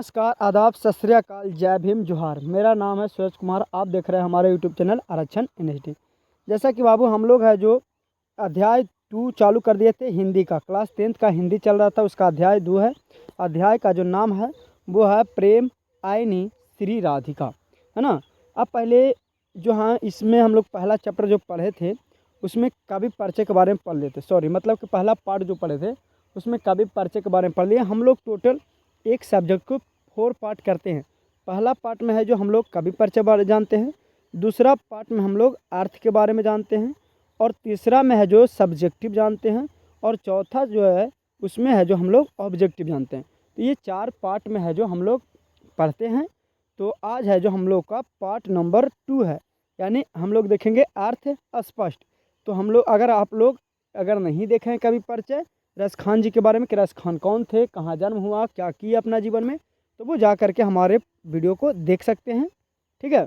नमस्कार, आदाब, सत श्री अकाल, जय भीम, जोहार। मेरा नाम है सूरज कुमार। आप देख रहे हैं हमारे यूट्यूब चैनल आरक्षण एनएचडी। जैसा कि बाबू हम लोग है जो अध्याय 2 चालू कर दिए थे हिंदी का। क्लास 10th का हिंदी चल रहा था, उसका अध्याय 2 है। अध्याय का जो नाम है वो है प्रेम आयनी श्री राधिका, है ना। अब पहले जो हाँ इसमें हम लोग पहला चैप्टर जो पढ़े थे उसमें कवि परिचय के बारे में पढ़ लेते। सॉरी, मतलब कि पहला पार्ट जो पढ़े थे उसमें कवि परिचय के बारे में पढ़ लिए। हम लोग टोटल एक सब्जेक्ट को 4 पार्ट करते हैं। पहला पार्ट में है जो हम लोग कवि परिचय बारे जानते हैं, दूसरा पार्ट में हम लोग अर्थ के बारे में जानते हैं, और तीसरा में है जो सब्जेक्टिव जानते हैं, और चौथा जो है उसमें है जो हम लोग ऑब्जेक्टिव जानते हैं। तो ये 4 पार्ट में है जो हम लोग पढ़ते हैं। तो आज है जो हम लोग का पार्ट नंबर 2 है, यानी हम लोग देखेंगे अर्थ स्पष्ट। तो हम लोग आप लोग अगर नहीं देखें कवि परिचय रस खान जी के बारे में कि रस खान कौन थे, कहाँ जन्म हुआ, क्या किया अपना जीवन में, तो वो जा करके हमारे वीडियो को देख सकते हैं। ठीक है,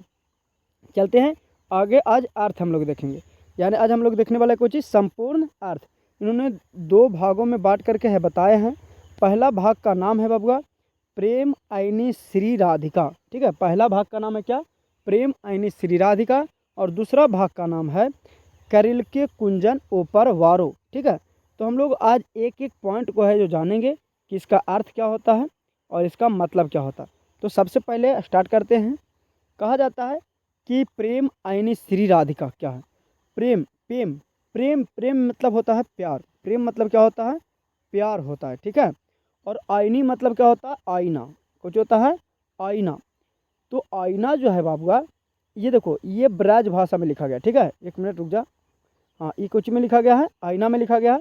चलते हैं आगे। आज अर्थ हम लोग देखेंगे, यानी आज हम लोग देखने वाला कोई चीज़ संपूर्ण अर्थ। इन्होंने 2 भागों में बांट करके है बताए हैं। पहला भाग का नाम है बबुआ प्रेम आयनी श्री राधिका। ठीक है, पहला भाग का नाम है क्या, प्रेम आयनी श्री राधिका, और दूसरा भाग का नाम है करिल के कुंजन ऊपर वारो। ठीक है, तो हम लोग आज एक एक पॉइंट को है जो जानेंगे कि इसका अर्थ क्या होता है और इसका मतलब क्या होता है। तो सबसे पहले स्टार्ट करते हैं। कहा जाता है कि प्रेम आयनी श्री राधिका क्या है। प्रेम प्रेम प्रेम प्रेम मतलब होता है प्यार। प्रेम मतलब क्या होता है, प्यार होता है। ठीक है, और आयनी मतलब क्या होता है, आईना। कुछ होता है आईना। तो आईना जो है बाबुआ, ये देखो ये ब्रज भाषा में लिखा गया। ठीक है, एक मिनट रुक जा। हाँ, ये कुछ में लिखा गया है, आईना में लिखा गया है,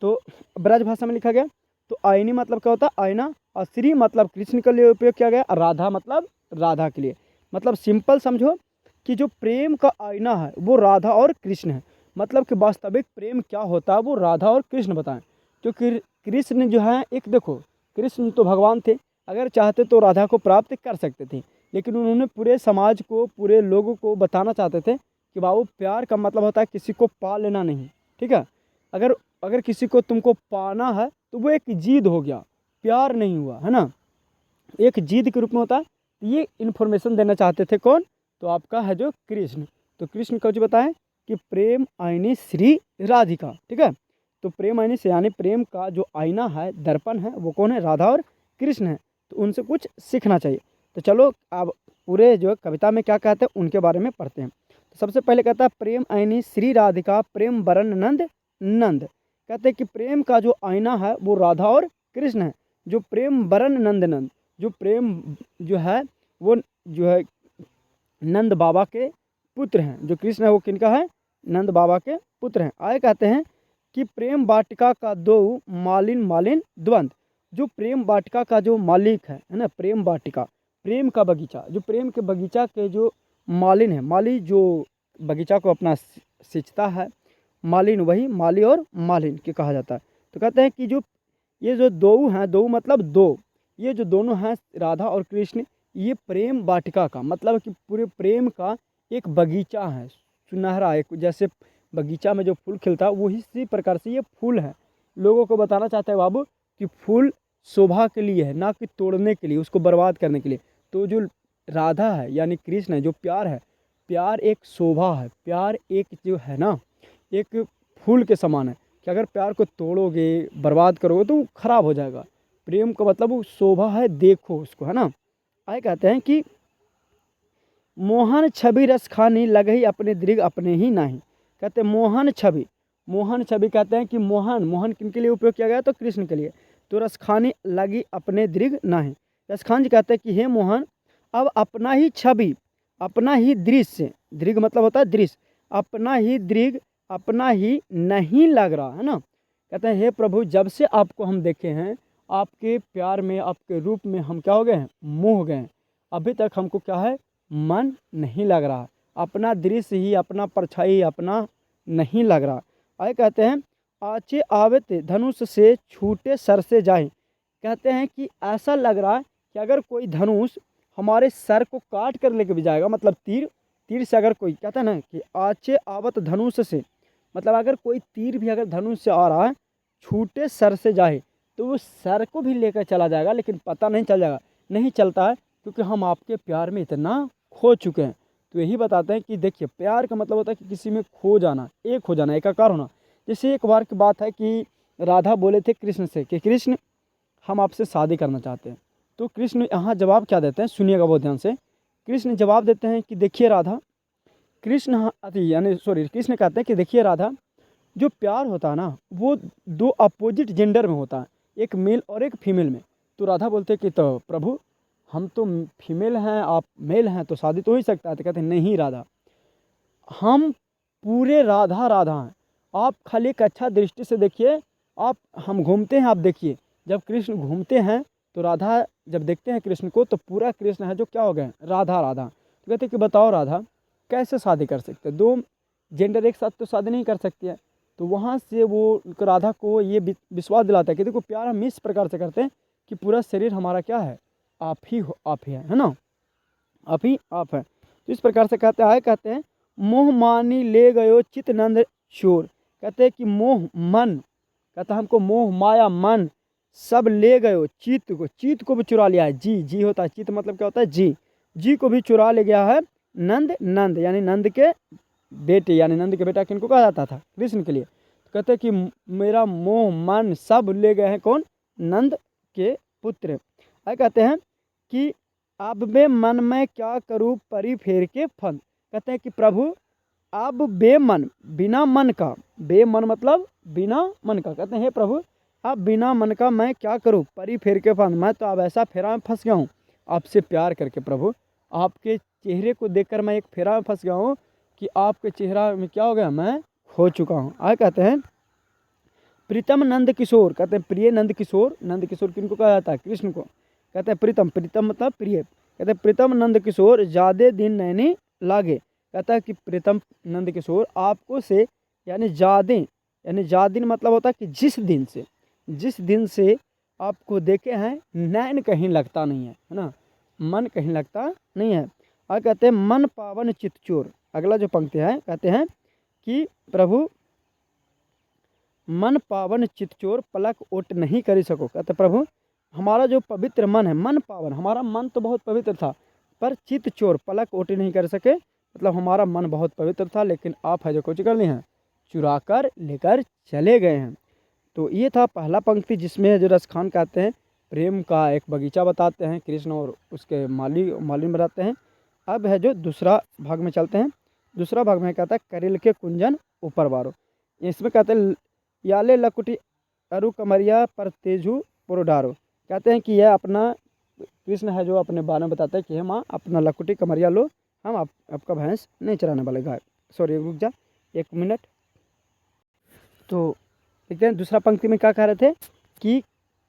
तो ब्रज भाषा में लिखा गया। तो आयनी मतलब क्या होता है, आईना, और श्री मतलब कृष्ण के लिए उपयोग किया गया, और राधा मतलब राधा के लिए। मतलब सिंपल समझो कि जो प्रेम का आईना है वो राधा और कृष्ण है। मतलब कि वास्तविक प्रेम क्या होता है वो राधा और कृष्ण बताएं। जो कृष्ण जो है, एक देखो कृष्ण तो भगवान थे, अगर चाहते तो राधा को प्राप्त कर सकते थे, लेकिन उन्होंने पूरे समाज को, पूरे लोगों को बताना चाहते थे कि बाबू प्यार का मतलब होता है किसी को पा लेना नहीं। ठीक है, अगर अगर किसी को तुमको पाना है तो वो एक जिद हो गया, प्यार नहीं हुआ, है ना, एक जिद के रूप में होता है। ये इन्फॉर्मेशन देना चाहते थे कौन, तो आपका है जो कृष्ण। तो कृष्ण कुछ बताएं कि प्रेम आईनी श्री राधिका। ठीक है, तो प्रेम आईनी से यानी प्रेम का जो आईना है, दर्पण है, वो कौन है, राधा और कृष्ण है। तो उनसे कुछ सीखना चाहिए। तो चलो अब पूरे जो कविता में क्या कहते हैं उनके बारे में पढ़ते हैं। तो सबसे पहले कहता है प्रेम आईनी श्री राधिका प्रेम बरन नंद नंद। कहते हैं कि प्रेम का जो आईना है वो राधा और कृष्ण है। जो प्रेम बरन नंद नंद, जो प्रेम जो है वो जो है नंद बाबा के पुत्र हैं। जो कृष्ण है वो किनका है, नंद बाबा के पुत्र हैं। आए कहते हैं कि प्रेम वाटिका का दो मालिन मालिन द्वंद। जो प्रेम वाटिका का जो मालिक है ना, प्रेम वाटिका, प्रेम का बगीचा, जो प्रेम के बगीचा के जो मालिन है, माली जो बगीचा को अपना सिंचता है, मालिन वही माली और मालिन के कहा जाता है। तो कहते हैं कि जो ये जो दो हैं, दो मतलब दो, ये जो दोनों हैं राधा और कृष्ण, ये प्रेम वाटिका का मतलब है कि पूरे प्रेम का एक बगीचा है, सुनहरा। एक जैसे बगीचा में जो फूल खिलता है वही इसी प्रकार से ये फूल है। लोगों को बताना चाहता है बाबू कि फूल शोभा के लिए है, ना कि तोड़ने के लिए, उसको बर्बाद करने के लिए। तो जो राधा है यानी कृष्ण है, जो प्यार है, प्यार एक शोभा है, प्यार एक जो है ना एक फूल के समान है कि अगर प्यार को तोड़ोगे, बर्बाद करोगे तो वो खराब हो जाएगा। प्रेम का मतलब वो शोभा है, देखो उसको, है ना। आए कहते हैं कि मोहन छवि रस खानी लगही अपने दृग अपने ही नाही। कहते हैं मोहन छवि, मोहन छवि कहते हैं कि मोहन, मोहन किनके लिए उपयोग किया गया, तो कृष्ण के लिए। तो रस खानी लगी अपने दृग नाही। रस खान जी कहते हैं कि हे मोहन, अब अपना ही छवि, अपना ही दृश्य, दृग मतलब होता है दृश्य, अपना ही दृग अपना ही नहीं लग रहा है ना। कहते हैं हे प्रभु, जब से आपको हम देखे हैं, आपके प्यार में, आपके रूप में हम क्या हो गए हैं, मोह हो गए हैं। अभी तक हमको क्या है, मन नहीं लग रहा, अपना दृश्य ही, अपना परछाई अपना नहीं लग रहा। आए कहते हैं आचे आवत धनुष से छूटे सर से जाए। कहते हैं कि ऐसा लग रहा है कि अगर कोई धनुष हमारे सर को काट कर लेके भी जाएगा, मतलब तीर, तीर से अगर कोई, कहता है ना कि आचे आवत धनुष से, मतलब अगर कोई तीर भी अगर धनुष से आ रहा है, छूटे सर से जाए, तो वो सर को भी लेकर चला जाएगा, लेकिन पता नहीं चल जाएगा। नहीं चलता है, क्योंकि हम आपके प्यार में इतना खो चुके हैं। तो यही बताते हैं कि देखिए, प्यार का मतलब होता है कि किसी में खो जाना, एक हो जाना, एकाकार होना। जैसे एक बार की बात है कि राधा बोले थे कृष्ण से कि कृष्ण, हम आपसे शादी करना चाहते हैं। तो कृष्ण यहाँ जवाब क्या देते हैं, सुनिएगा बहुत ध्यान से। कृष्ण जवाब देते हैं कि देखिए राधा, कृष्ण कहते हैं कि देखिए राधा, जो प्यार होता है ना, वो दो अपोजिट जेंडर में होता है, एक मेल और एक फीमेल में। तो राधा बोलते हैं कि तो प्रभु, हम तो फीमेल हैं, आप मेल हैं, तो शादी तो हो ही सकता है। तो कहते हैं नहीं राधा, हम पूरे राधा राधा हैं, आप खाली एक अच्छा दृष्टि से देखिए। आप, हम घूमते हैं, आप देखिए, जब कृष्ण घूमते हैं तो राधा जब देखते हैं कृष्ण को, तो पूरा कृष्ण है जो क्या हो गए, राधा राधा। तो कहते हैं कि बताओ राधा, कैसे शादी कर सकते, दो जेंडर एक साथ तो शादी नहीं कर सकती है। तो वहाँ से वो राधा को ये विश्वास दिलाता है कि देखो, प्यार हम इस प्रकार से करते हैं कि पूरा शरीर हमारा क्या है, आप ही हो, आप ही है ना, आप ही आप है। तो इस प्रकार से कहते हैं मोह मानी ले गयो चित नंद शोर। कहते हैं कि मोह मन, कहता है हमको मोह माया मन सब ले गयो, चित्त को भी चुरा लिया है। जी होता है, चित्त मतलब क्या होता है, जी को भी चुरा ले गया है नंद यानी नंद के बेटे, यानी नंद के बेटा किनको कहा जाता था, कृष्ण के लिए। तो कहते हैं कि मेरा मोह मन सब ले गए हैं, कौन, नंद के पुत्र। कहते हैं कि अब बे मन में क्या करूँ परी फेर के फन। कहते हैं कि प्रभु, अब बेमन, बिना मन का, बेमन मतलब बिना मन का। कहते हैं हे प्रभु, अब बिना मन का मैं क्या करूँ परी फेर के फन। मैं तो अब ऐसा फेरा में फंस गया हूँ आपसे प्यार करके प्रभु, आपके चेहरे को देखकर मैं एक फेरा में फंस गया हूँ कि आपके चेहरा में क्या हो गया, मैं खो चुका हूँ। कहते हैं प्रीतम नंद किशोर। कहते हैं प्रिय नंद किशोर, नंद किशोर किनको कहा जाता है, कृष्ण को। कहते हैं प्रीतम मतलब प्रिय। कहते हैं प्रीतम नंद किशोर ज़्यादा दिन नैनी लागे। कहता है कि प्रीतम नंद किशोर आपको से, यानी ज़्यादा दिन मतलब होता है कि जिस दिन से आपको देखे हैं, नैन कहीं लगता नहीं है ना, मन कहीं लगता नहीं है। कहते हैं मन पावन चितचोर। अगला जो पंक्ति है, कहते हैं कि प्रभु, मन पावन चितचोर पलक ओट नहीं कर सको। कहते प्रभु, हमारा जो पवित्र मन है, मन पावन, हमारा मन तो बहुत पवित्र था, पर चित चोर पलक ओटी नहीं कर सके। मतलब हमारा मन बहुत पवित्र था, लेकिन आप है जो कुछ कर लिए हैं, चुरा कर लेकर चले गए हैं। तो ये था पहला पंक्ति, जिसमें जो रसखान कहते हैं प्रेम का एक बगीचा बताते हैं, कृष्ण और उसके मालिन बताते हैं। अब है जो दूसरा भाग में चलते हैं। दूसरा भाग में कहता है करिल के कुंजन ऊपर बारो। इसमें कहते हैं याले लकुटी अरु कमरिया पर तेजू पुरोडारो। कहते हैं कि यह अपना, कृष्ण है जो अपने बारे में बताते हैं कि हे माँ, अपना लकुटी कमरिया लो, हम आपका भैंस नहीं चराने वाले, गाय। सॉरी, रुक जा 1 मिनट। तो देखते हैं दूसरा पंक्ति में क्या कह रहे थे कि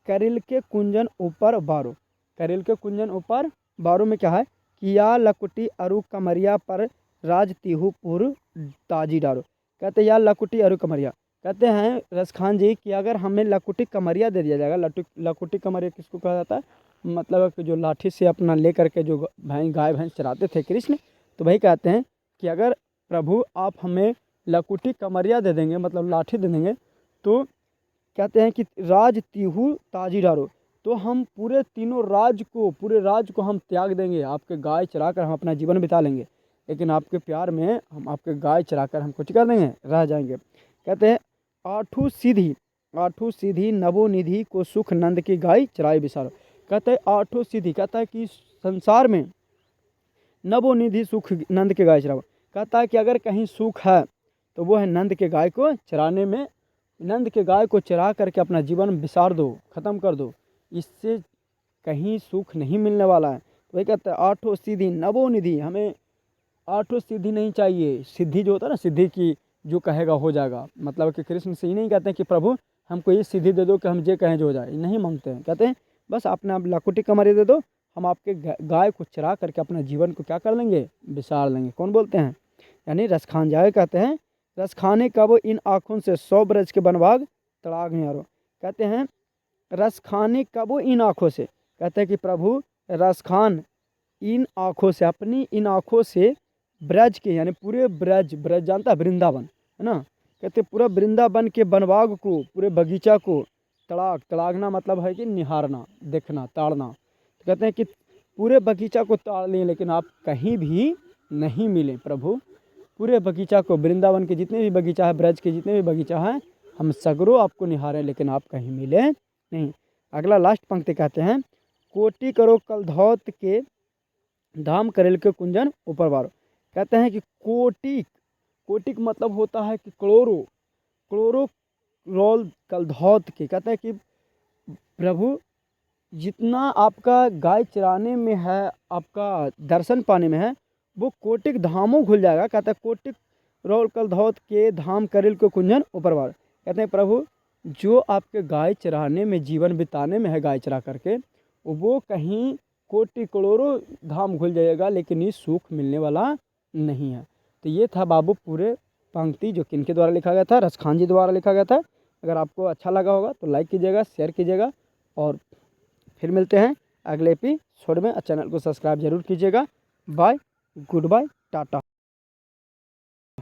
करिल के कुंजन ऊपर बारो। करिल के कुंजन ऊपर बारो में क्या है कि या लकुटी अरु कमरिया पर राज तिहुपुर ताजी डारो। कहते हैं या लकुटी अरु कमरिया। कहते हैं रसखान जी कि अगर हमें लकुटी कमरिया दे दिया जाएगा, लकुटी कमरिया किसको कहा जाता है, मतलब कि जो लाठी से अपना ले करके जो गाय भैंस चराते थे कृष्ण। तो वही कहते हैं कि अगर प्रभु आप हमें लकुटी कमरिया दे देंगे, मतलब लाठी दे देंगे, तो कहते हैं कि राज तिहु ताजी डारो, तो हम पूरे तीनों पूरे राज को हम त्याग देंगे, आपके गाय चराकर हम अपना जीवन बिता लेंगे, लेकिन आपके प्यार में हम आपके गाय चराकर हम कुछ कर देंगे, रह जाएंगे। कहते हैं आठू सीधी नवोनिधि को सुख नंद की गाय चराई बिसारो। कहते हैं आठों सीधी, कहता है कि संसार में नवोनिधि सुख नंद के गाय चराओ। कहता है कि अगर कहीं सुख है तो वो है नंद के गाय को चराने में। नंद के गाय को चरा करके अपना जीवन बिसार दो, ख़त्म कर दो, इससे कहीं सुख नहीं मिलने वाला है। तो वही कहता है आठों सीधी नवोनिधि, हमें आठों सिद्धि नहीं चाहिए। सिद्धि जो होता है ना, सिद्धि की जो कहेगा हो जाएगा, मतलब कि कृष्ण से ही नहीं कहते हैं कि प्रभु हमको ये सिद्धि दे दो कि हम जे कहें जो हो जाए, नहीं मांगते हैं। कहते हैं बस अपने आप लकुटी कमरी दे दो, हम आपके गाय को चरा करके अपना जीवन को क्या कर लेंगे, बिसार लेंगे। कौन बोलते हैं, यानी रसखान जाए। कहते हैं रसखाने कब इन आँखों से 100 ब्रज के बनभाग तड़ाग निहारो। कहते हैं रसखाने कब इन आँखों से। कहते हैं कि प्रभु रसखान इन आँखों से, अपनी इन आँखों से ब्रज के, यानी पूरे ब्रज जानता है वृंदावन है ना, कहते पूरा वृंदावन के वनभाग को, पूरे बगीचा को तड़ागना मतलब है कि निहारना, देखना, ताड़ना। तो कहते हैं कि पूरे बगीचा को ताड़ लिए लेकिन आप कहीं भी नहीं मिले प्रभु। पूरे बगीचा को, वृंदावन के जितने भी बगीचा है, ब्रज के जितने भी बगीचा हैं, हम सगरों आपको निहारे लेकिन आप कहीं मिले नहीं। अगला लास्ट पंक्ति कहते हैं, कोटि करो कल धौत के धाम करेल के कुंजन ऊपर बारो। कहते हैं कि कोटि, कोटि का मतलब होता है कि करोड़ों, करोड़ों रोल कल धौत के। कहते हैं कि प्रभु जितना आपका गाय चराने में है, आपका दर्शन पाने में है, वो कोटिक धामों खुल जाएगा। कहते हैं कोटिक रोल कल धौत के धाम करेल को कुंजन ऊपर बार। कहते हैं प्रभु जो आपके गाय चराने में, जीवन बिताने में है गाय चरा करके, वो कहीं कोटि करोड़ों धाम खुल जाएगा लेकिन ये सुख मिलने वाला नहीं है। तो ये था बाबू पूरे पंक्ति जो किनके द्वारा लिखा गया था, रसखान जी द्वारा लिखा गया था। अगर आपको अच्छा लगा होगा तो लाइक कीजिएगा, शेयर कीजिएगा और फिर मिलते हैं अगले एपिसोड में। चैनल को सब्सक्राइब जरूर कीजिएगा। Bye, good bye, Tata.